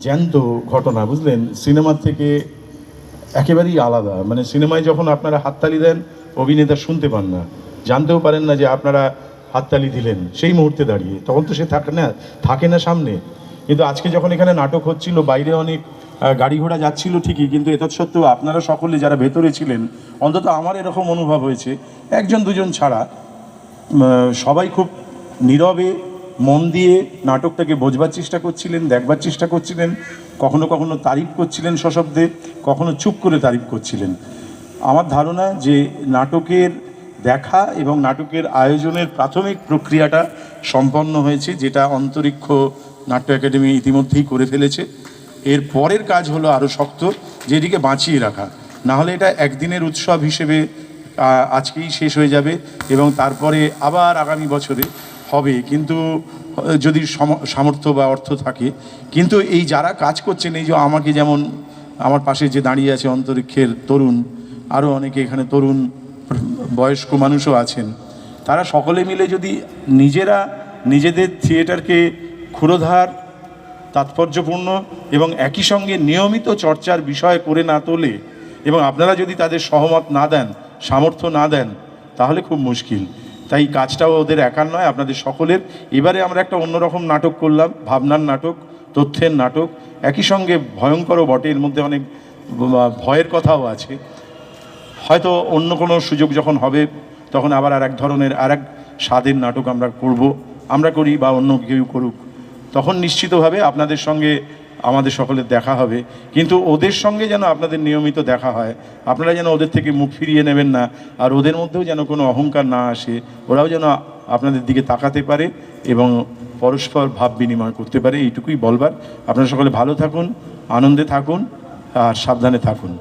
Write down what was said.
জ্যান্ত ঘটনা, বুঝলেন, সিনেমার থেকে একেবারেই আলাদা। মানে সিনেমায় যখন আপনারা হাততালি দেন, অভিনেতা শুনতে পান না, জানতেও পারেন না যে আপনারা হাততালি দিলেন সেই মুহূর্তে দাঁড়িয়ে, তখন তো সে থাকে না সামনে। কিন্তু আজকে যখন এখানে নাটক হচ্ছিল, বাইরে অনেক গাড়ি ঘোড়া যাচ্ছিল ঠিকই, কিন্তু সত্ত্বেও আপনারা সকলে যারা ভেতরে ছিলেন, অন্তত আমার এরকম অনুভব হয়েছে, একজন দুজন ছাড়া সবাই খুব নীরবে মন দিয়ে নাটকটাকে বোঝবার চেষ্টা করছিলেন, দেখবার চেষ্টা করছিলেন। কখনো কখনো তারিফ করছিলেন সশব্দে, কখনো চুপ করে তারিফ করছিলেন। আমার ধারণা যে নাটকের দেখা এবং নাটকের আয়োজনের প্রাথমিক প্রক্রিয়াটা সম্পন্ন হয়েছে, যেটা অন্তরিক্ষ নাট্য একাডেমি ইতিমধ্যেই করে ফেলেছে। এর পরের কাজ হলো আরও শক্ত, যেটিকে বাঁচিয়ে রাখা। নাহলে এটা একদিনের উৎসব হিসেবে আজকেই শেষ হয়ে যাবে এবং তারপরে আবার আগামী বছরে হবে, কিন্তু যদি সামর্থ্য বা অর্থ থাকে। কিন্তু এই যারা কাজ করছেন, এই যে আমাকে যেমন আমার পাশে যে দাঁড়িয়ে আছে অন্তরিক্ষের তরুণ, আরও অনেকে এখানে তরুণ বয়স্ক মানুষও আছেন, তারা সকলে মিলে যদি নিজেরা নিজেদের থিয়েটারকে ক্ষুরোধার, তাৎপর্যপূর্ণ এবং একই সঙ্গে নিয়মিত চর্চার বিষয় করে না তোলে, এবং আপনারা যদি তাদের সহমত না দেন, সামর্থ্য না দেন, তাহলে খুব মুশকিল। তাই কাজটাও ওদের একার নয়, আপনাদের সকলের। এবারে আমরা একটা অন্যরকম নাটক করলাম, ভাবনার নাটক, তথ্যের নাটক, একই সঙ্গে ভয়ঙ্করও বটে, এর মধ্যে অনেক ভয়ের কথাও আছে। হয়তো অন্য কোনো সুযোগ যখন হবে, তখন আবার আর এক ধরনের আর এক স্বাদের নাটক আমরা করি বা অন্য কেউ করুক, তখন নিশ্চিতভাবে আপনাদের সঙ্গে আমাদের সকলের দেখা হবে। কিন্তু ওদের সঙ্গে যেন আপনাদের নিয়মিত দেখা হয়, আপনারা যেন ওদের থেকে মুখ ফিরিয়ে নেবেন না, আর ওদের মধ্যেও যেন কোনো অহংকার না আসে, ওরাও যেন আপনাদের দিকে তাকাতে পারে এবং পরস্পর ভাব বিনিময় করতে পারে। এইটুকুই বলবার। আপনারা সকলে ভালো থাকুন, আনন্দে থাকুন আর সাবধানে থাকুন।